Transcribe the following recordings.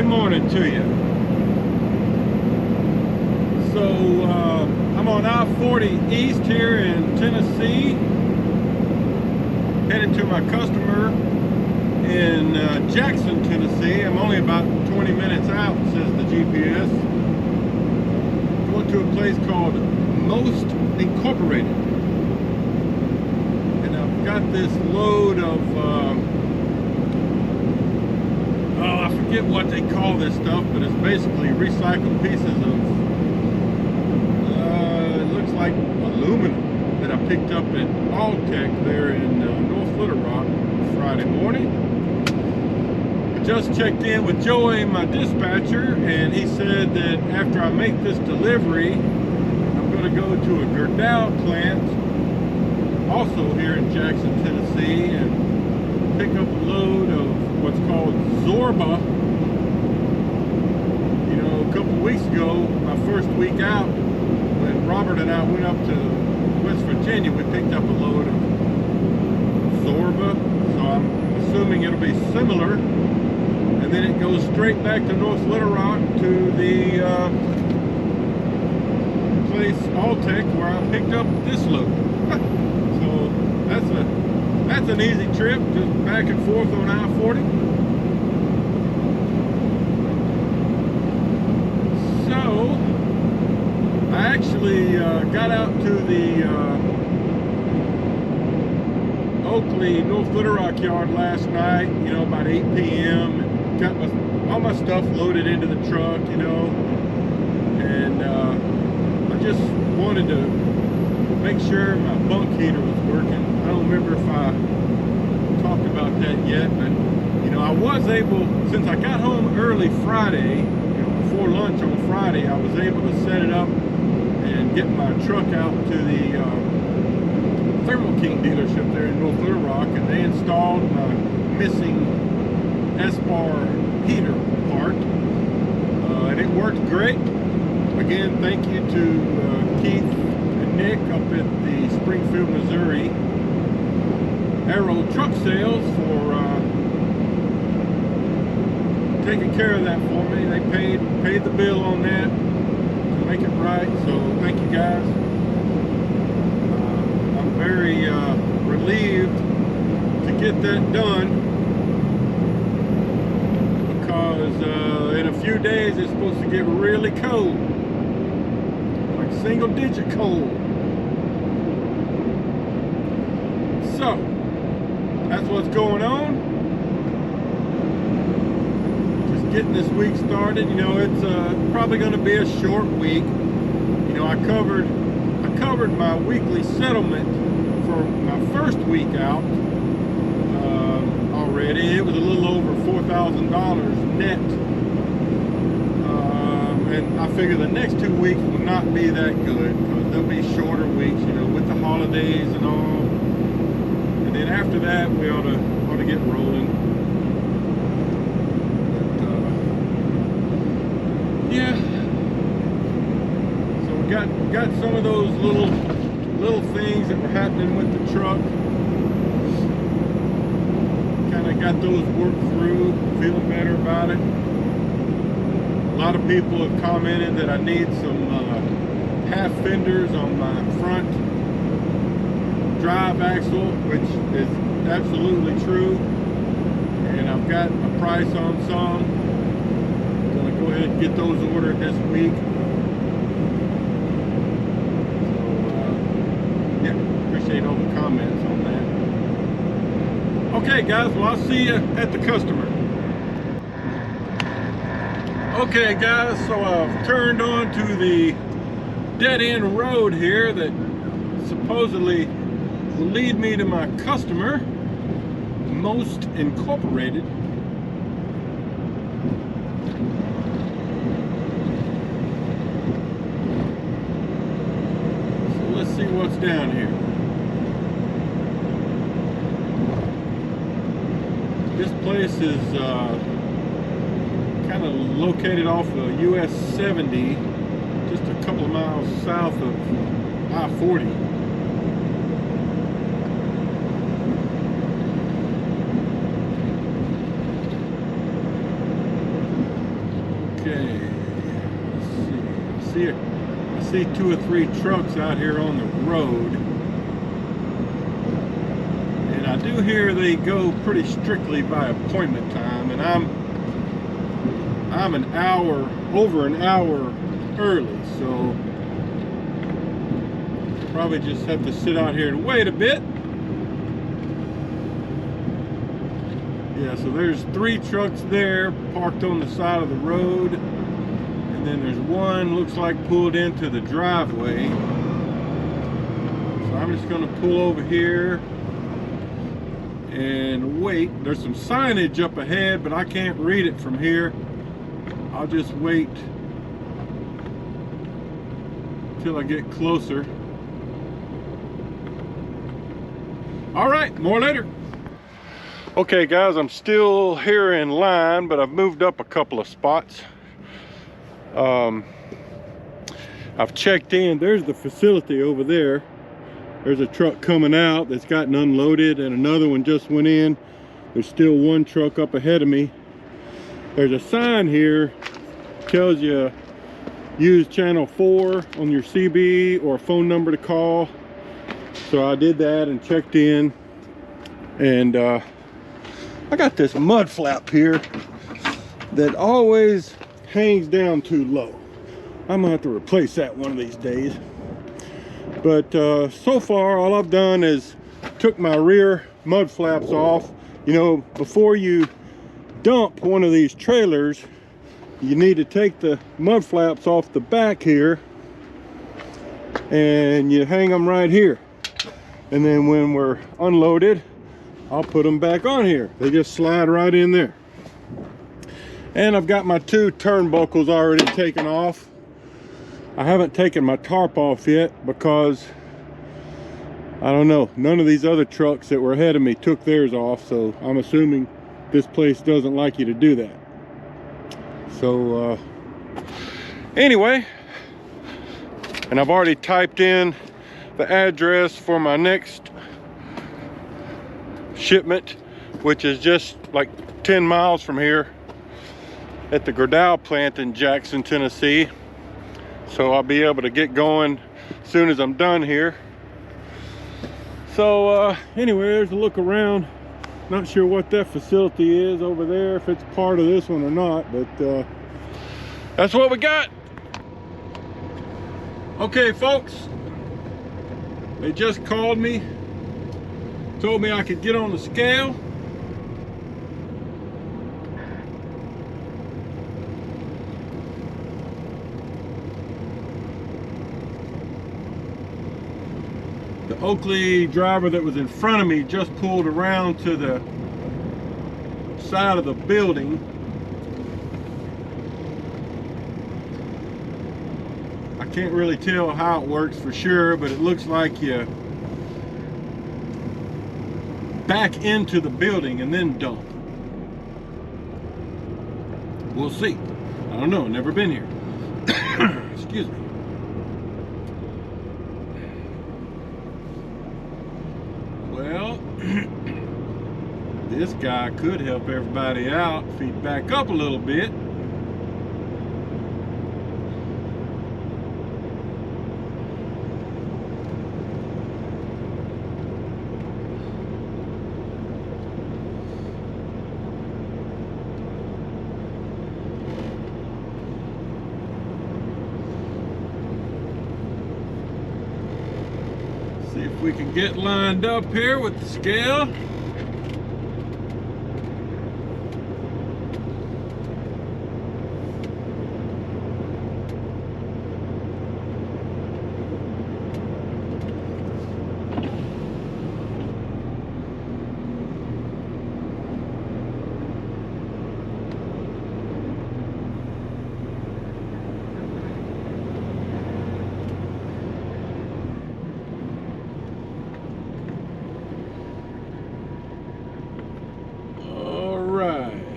Good morning to you. So I'm on I-40 East here in Tennessee, headed to my customer in Jackson, Tennessee. I'm only about 20 minutes out, says the GPS. Going to a place called Most Incorporated. And I've got this load of I forget what they call this stuff, but it's basically recycled pieces of, it looks like aluminum that I picked up at Oakley there in North Little Rock Friday morning. I just checked in with Joey, my dispatcher, and he said that after I make this delivery, I'm going to go to a Gerdau plant, also here in Jackson, Tennessee, and pick up a load of what's called Zorba. You know, a couple weeks ago, my first week out, when Robert and I went up to West Virginia, we picked up a load of Zorba. So I'm assuming it'll be similar. And then it goes straight back to North Little Rock to the place Alltech where I picked up this load. So that's an easy trip, just back and forth on I-40. So, I actually got out to the Oakley, North Little Rock yard last night, you know, about 8 p.m. and got all my stuff loaded into the truck, you know, and I just wanted to make sure my bunk heater was working. I don't remember if I talked about that yet, but you know, I was able, since I got home early Friday, you know, before lunch on Friday, I was able to set it up and get my truck out to the Thermo King dealership there in North Little Rock, and they installed my missing S-bar heater part, and it worked great. Again, thank you to Keith and Nick up at the Springfield, Missouri Aero Truck Sales for taking care of that for me. They paid the bill on that to make it right, so thank you guys. I'm very relieved to get that done, because in a few days it's supposed to get really cold, like single-digit cold. So that's what's going on. Just getting this week started. You know, it's probably going to be a short week. You know, I covered my weekly settlement for my first week out already. It was a little over $4,000 net, and I figure the next 2 weeks will not be that good, because they'll be shorter weeks, you know, with the holidays and all. And then after that, we ought to get rolling. But, yeah. So we got some of those little things that were happening with the truck. Kind of got those worked through, feeling better about it. A lot of people have commented that I need some half fenders on my front drive axle, which is absolutely true, and I've got a price on some. I'm gonna go ahead and get those ordered this week. So yeah, appreciate all the comments on that. Okay guys, well, I'll see you at the customer. Okay guys, so I've turned on to the dead-end road here that supposedly will lead me to my customer, Most Incorporated. So let's see what's down here. This place is kind of located off of US 70, just a couple of miles south of I-40. see 2 or 3 trucks out here on the road. And I do hear they go pretty strictly by appointment time, and I'm over an hour early, so probably just have to sit out here and wait a bit. Yeah, so there's 3 trucks there parked on the side of the road, and then there's one looks like pulled into the driveway. So I'm just gonna pull over here and wait. There's some signage up ahead, but I can't read it from here. I'll just wait till I get closer. All right, more later. Okay guys, I'm still here in line, but I've moved up a couple of spots. I've checked in. There's the facility over there. There's a truck coming out that's gotten unloaded, and another one just went in. There's still one truck up ahead of me. There's a sign here, tells you use channel 4 on your CB or a phone number to call. So I did that and checked in, and I got this mud flap here that always hangs down too low. I'm gonna have to replace that one of these days. But so far all I've done is took my rear mud flaps off. You know, before you dump one of these trailers, you need to take the mud flaps off the back here, and you hang them right here. And then when we're unloaded, I'll put them back on here. They just slide right in there. And I've got my 2 turnbuckles already taken off. I haven't taken my tarp off yet because I don't know, none of these other trucks that were ahead of me took theirs off, so I'm assuming this place doesn't like you to do that. So anyway, and I've already typed in the address for my next shipment, which is just like 10 miles from here at the Gerdau plant in Jackson, Tennessee. So I'll be able to get going as soon as I'm done here. So anyway, there's a look around. Not sure what that facility is over there, if it's part of this one or not, but that's what we got. Okay folks, they just called me, told me I could get on the scale. The Oakley driver that was in front of me just pulled around to the side of the building. I can't really tell how it works for sure, but it looks like you back into the building and then dump. We'll see. I don't know, never been here. Excuse me. Well, this guy could help everybody out if he'd back up a little bit. See if we can get lined up here with the scale.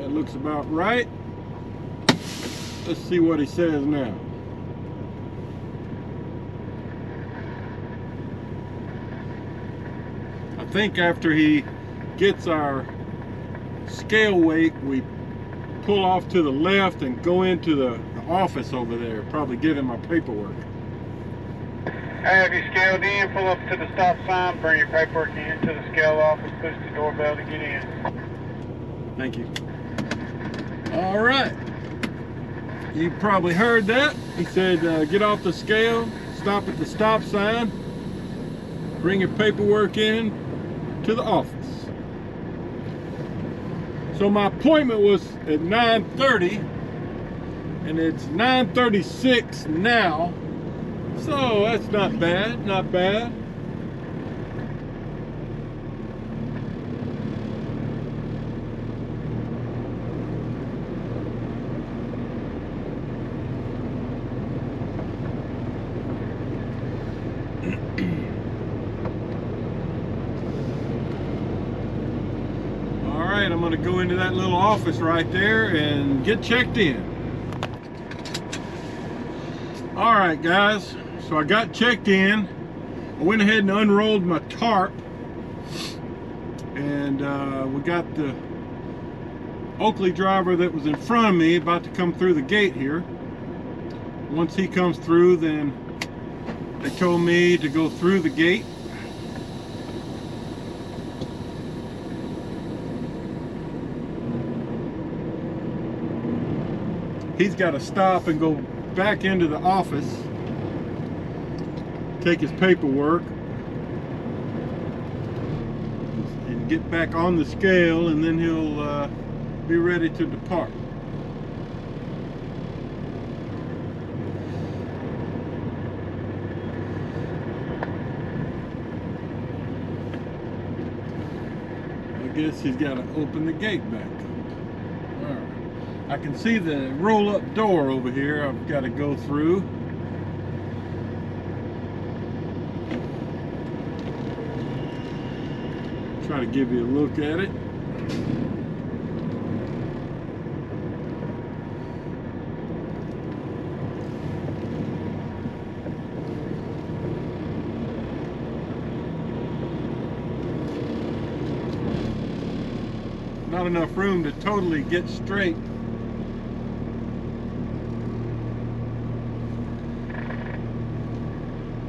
Looks about right. Let's see what he says now. I think after he gets our scale weight, we pull off to the left and go into the office over there. Probably give him my paperwork. Have you scaled in, pull up to the stop sign, bring your paperwork in to the scale office, push the doorbell to get in. Thank you. All right. You probably heard that. He said, get off the scale, stop at the stop sign, bring your paperwork in to the office. So my appointment was at 9:30, and it's 9:36 now. So that's not bad, not bad. All right, I'm gonna go into that little office right there and get checked in. All right, guys. So I got checked in. I went ahead and unrolled my tarp, and we got the Oakley driver that was in front of me about to come through the gate here. Once he comes through, then they told me to go through the gate. He's got to stop and go back into the office, take his paperwork, and get back on the scale, and then he'll be ready to depart. I guess he's got to open the gate back up. All right. I can see the roll-up door over here I've got to go through. Try to give you a look at it. Not enough room to totally get straight.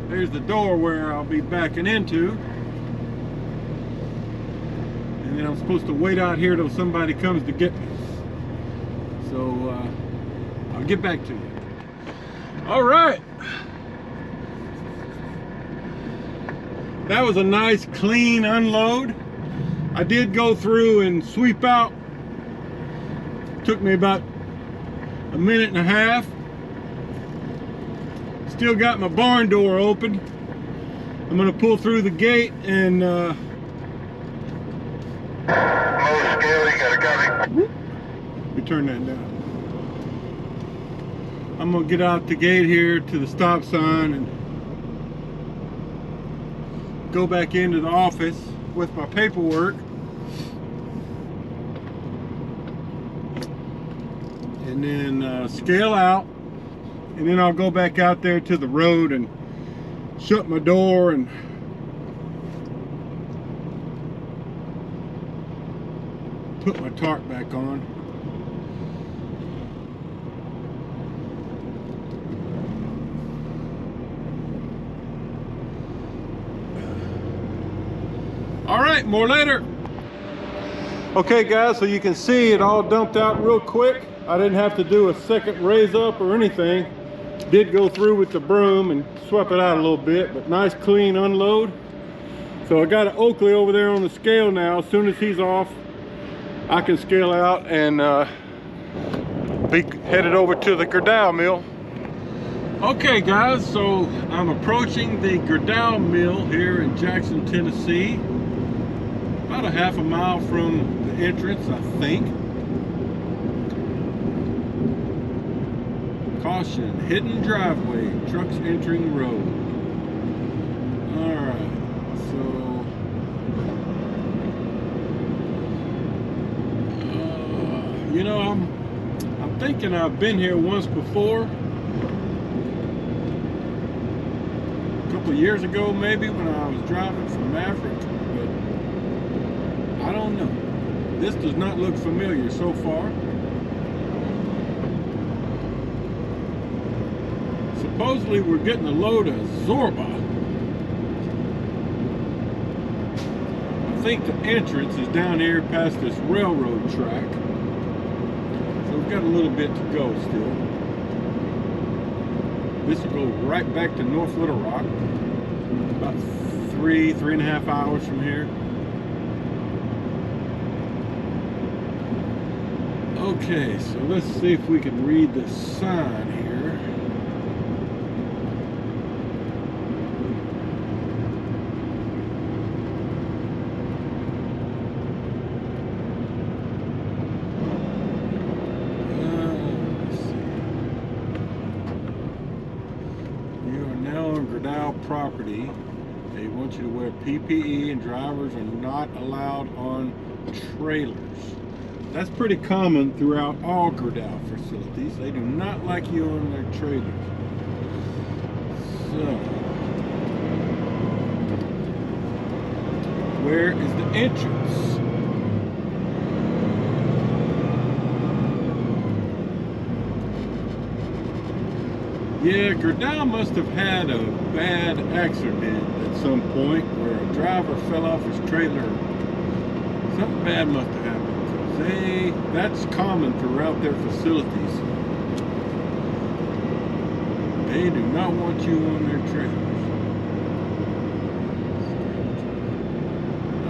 There's the door where I'll be backing into. And then I'm supposed to wait out here till somebody comes to get me. So I'll get back to you. All right. That was a nice clean unload. I did go through and sweep out. Took me about a minute and a half. Still got my barn door open. I'm gonna pull through the gate and Low scale, you got a copy. let me turn that down. I'm gonna get out the gate here to the stop sign and go back into the office with my paperwork. And then scale out. And then I'll go back out there to the road and shut my door and put my tarp back on. All right, more later. Okay guys, so you can see it all dumped out real quick. I didn't have to do a second raise up or anything. Did go through with the broom and swept it out a little bit, but nice clean unload. So I got an Oakley over there on the scale now. As soon as he's off, I can scale out and be headed over to the Gerdau mill. Okay guys, so I'm approaching the Gerdau mill here in Jackson, Tennessee. About a half a mile from the entrance, I think. Caution, hidden driveway, trucks entering road. Alright, so you know, I'm thinking I've been here once before. A couple of years ago maybe, when I was driving from Maverick, but I don't know. This does not look familiar so far. Supposedly we're getting a load of Zorba. think the entrance is down here past this railroad track. So we've got a little bit to go still. This will go right back to North Little Rock. About 3.5 hours from here. Okay, so let's see if we can read the sign here. Property. They want you to wear PPE and drivers are not allowed on trailers. That's pretty common throughout all Gerdau facilities. They do not like you on their trailers. So, where is the entrance? Yeah, Gerdau must have had a bad accident at some point where a driver fell off his trailer. Something bad must have happened. That's common throughout their facilities. They do not want you on their trailers.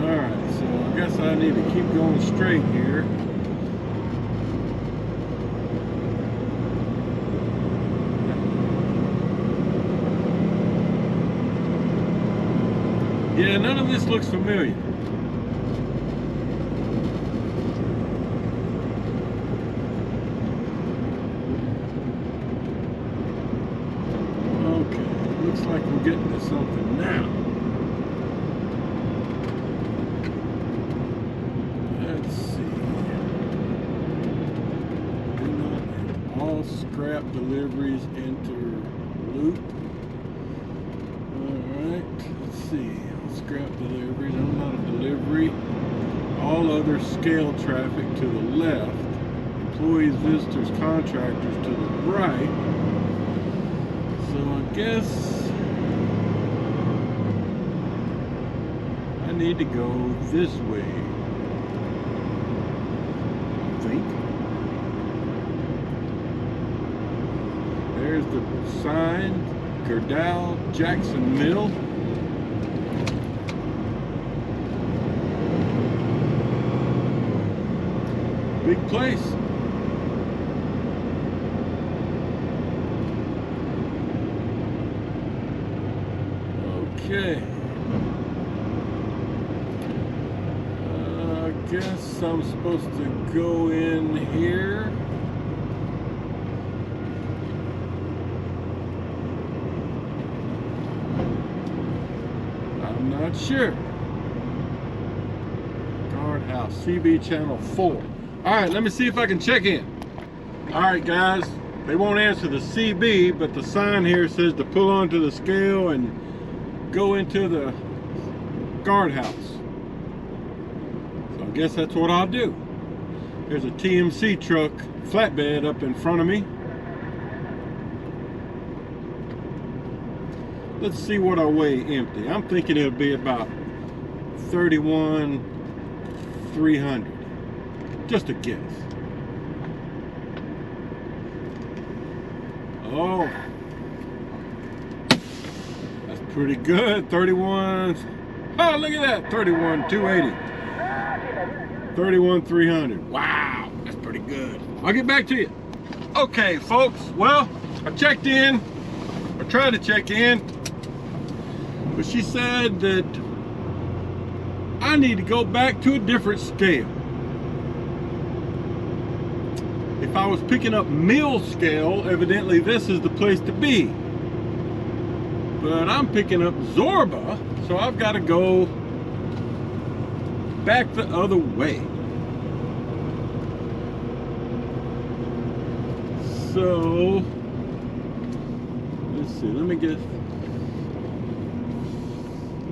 Alright, so I guess I need to keep going straight here. Yeah, none of this looks familiar. Okay, looks like we're getting to something now. Let's see. All scrap deliveries enter loop. Alright, let's see. Scrap deliveries, I'm not a delivery. All other scale traffic to the left. Employees, visitors, contractors to the right. So I guess I need to go this way. I think. There's the sign, Gerdau Jackson Mill. Big place. Okay. I guess I'm supposed to go in here. I'm not sure. Guardhouse, CB channel 4. Alright, let me see if I can check in. Alright guys, they won't answer the CB, but the sign here says to pull onto the scale and go into the guardhouse. So I guess that's what I'll do. There's a TMC truck flatbed up in front of me. Let's see what I weigh empty. I'm thinking it'll be about 31,300. Just a guess. Oh, that's pretty good. 31. Oh, look at that. 31,280. 31,300. Wow, that's pretty good. I'll get back to you. Okay, folks. Well, I checked in. I tried to check in, but she said that I need to go back to a different scale. If I was picking up mill scale, evidently this is the place to be. But I'm picking up Zorba, so I've got to go back the other way. So, let's see, let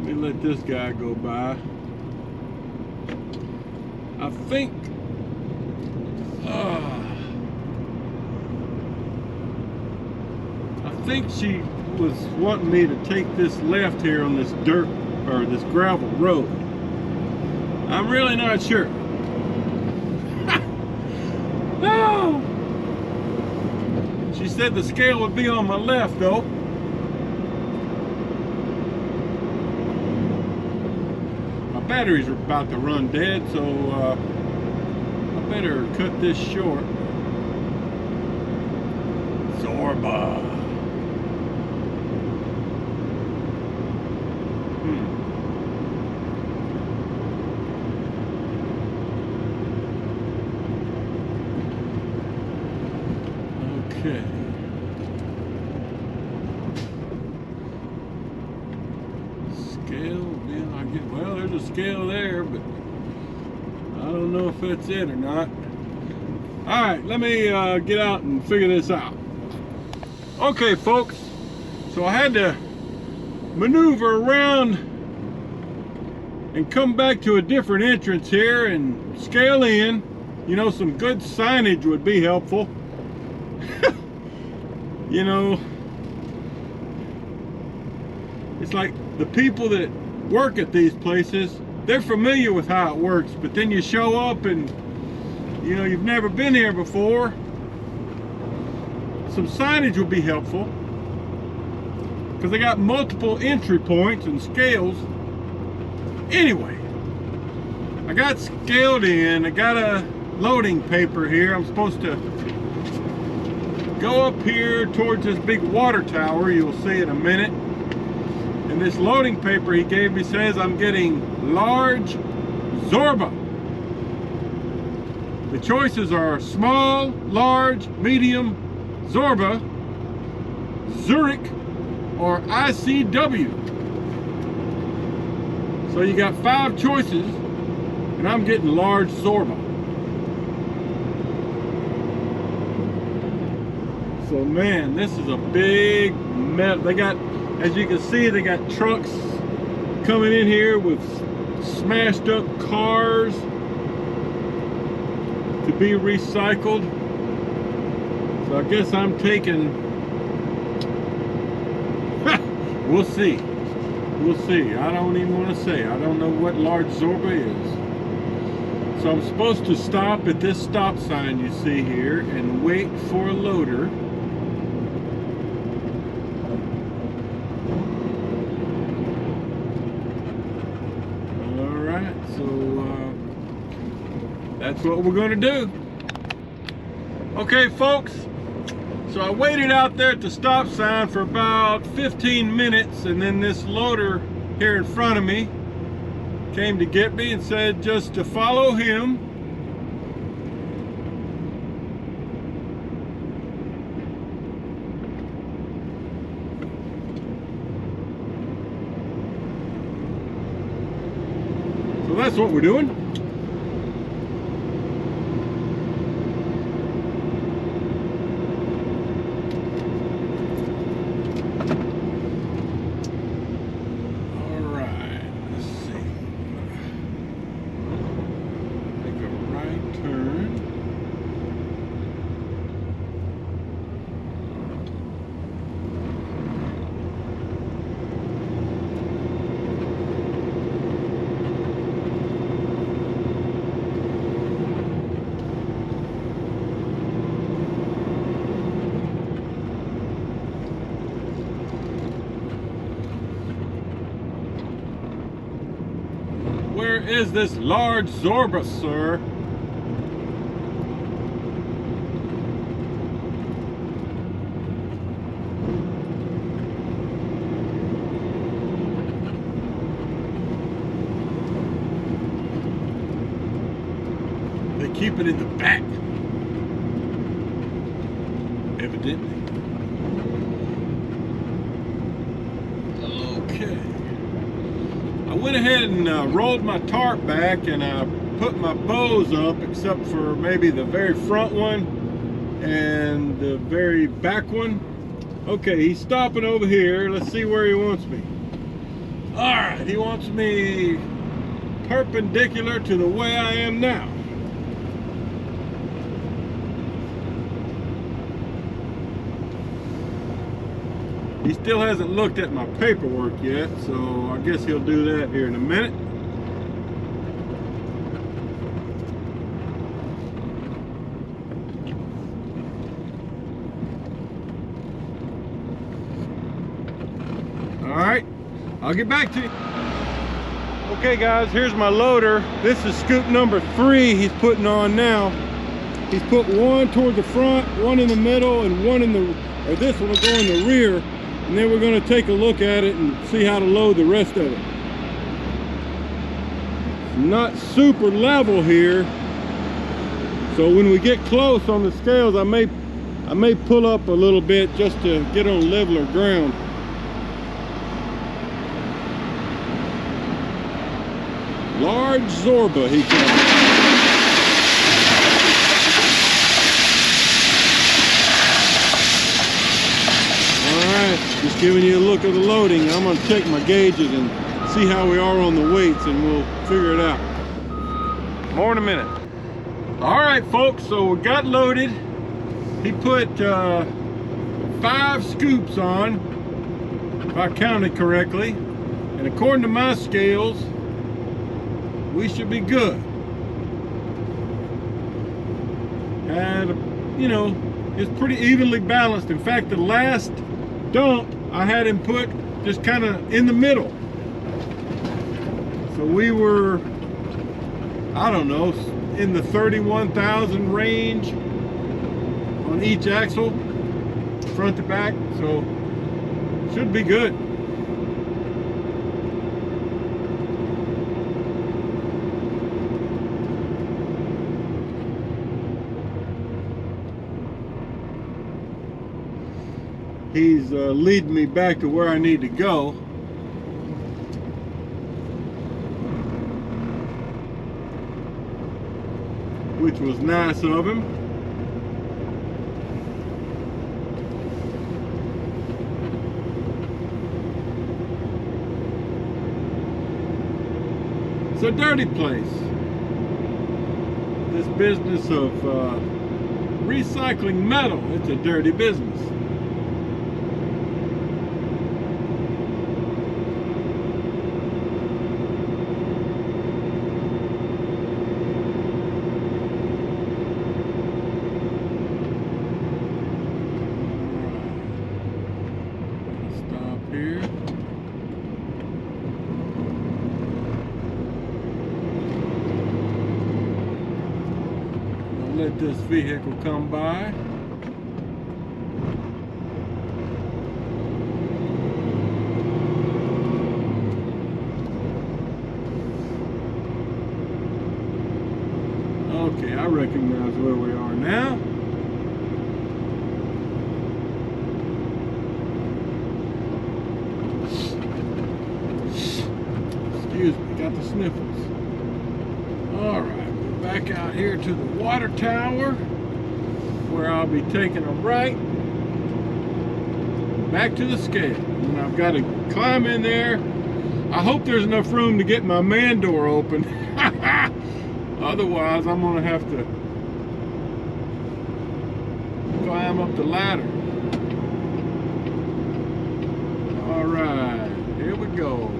me let this guy go by. I think, she was wanting me to take this left here on this dirt or this gravel road. I'm really not sure. No. She said the scale would be on my left though. My batteries are about to run dead, so I better cut this short. Zorba. Okay. Scale, man, well, there's a scale there, but I don't know if that's it or not. All right, let me get out and figure this out. Okay, folks, so I had to maneuver around and come back to a different entrance here and scale in. You know, some good signage would be helpful. You know, it's like the people that work at these places, they're familiar with how it works, but then you show up and, you know, you've never been here before. Some signage would be helpful, because they got multiple entry points and scales. Anyway, I got scaled in. I got a loading paper here. I'm supposed to go up here towards this big water tower you'll see in a minute. And this loading paper he gave me says I'm getting large Zorba. The choices are small, large, medium, Zorba, Zurich, or ICW. So you got 5 choices, and I'm getting large Zorba. So man, this is a big mess. They got, as you can see, they got trucks coming in here with smashed up cars to be recycled. So I guess I'm taking, we'll see. We'll see. I don't even want to say. I don't know what large Zorba is. So I'm supposed to stop at this stop sign you see here and wait for a loader. That's what we're going to do. Okay, folks, so I waited out there at the stop sign for about 15 minutes, and then this loader here in front of me came to get me and said just to follow him. So that's what we're doing. Where is this large Zorba, sir? They keep it in the back, evidently. Okay. I went ahead and rolled my tarp back, and I put my bows up, except for maybe the very front one and the very back one. Okay, he's stopping over here. Let's see where he wants me. All right, he wants me perpendicular to the way I am now. He still hasn't looked at my paperwork yet, so I guess he'll do that here in a minute. I'll get back to you. Okay guys, here's my loader. This is scoop number 3 he's putting on now. He's put one toward the front, one in the middle, and one in the, or this one will go in the rear. And then we're gonna take a look at it and see how to load the rest of it. It's not super level here. So when we get close on the scales, I may pull up a little bit just to get on leveler ground. Large Zorba, he calls it. Alright, just giving you a look at the loading. I'm going to check my gauges and see how we are on the weights, and we'll figure it out. More in a minute. Alright folks, so we got loaded. He put 5 scoops on, if I counted correctly. And according to my scales, we should be good. And, you know, it's pretty evenly balanced. In fact, the last dump, I had him put just kind of in the middle. So we were, I don't know, in the 31,000 range on each axle, front to back. So, should be good. He's leading me back to where I need to go. Which was nice of him. It's a dirty place. This business of recycling metal, it's a dirty business. Let this vehicle come by. Okay, I recognize where we are now. Excuse me, got the sniffles. All right. Back out here to the water tower, where I'll be taking a right back to the scale. And I've got to climb in there. I hope there's enough room to get my man door open. Otherwise, I'm gonna have to climb up the ladder. All right, here we go.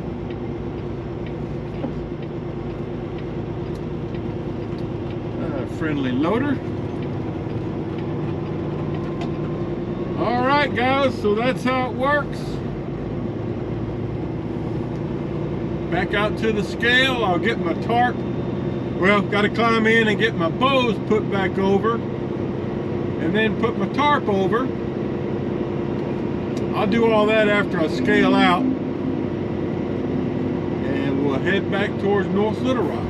Friendly loader. All right guys, so that's how it works. Back out to the scale. I'll get my tarp, well, got to climb in and get my bows put back over, and then put my tarp over. I'll do all that after I scale out, and we'll head back towards North Little Rock.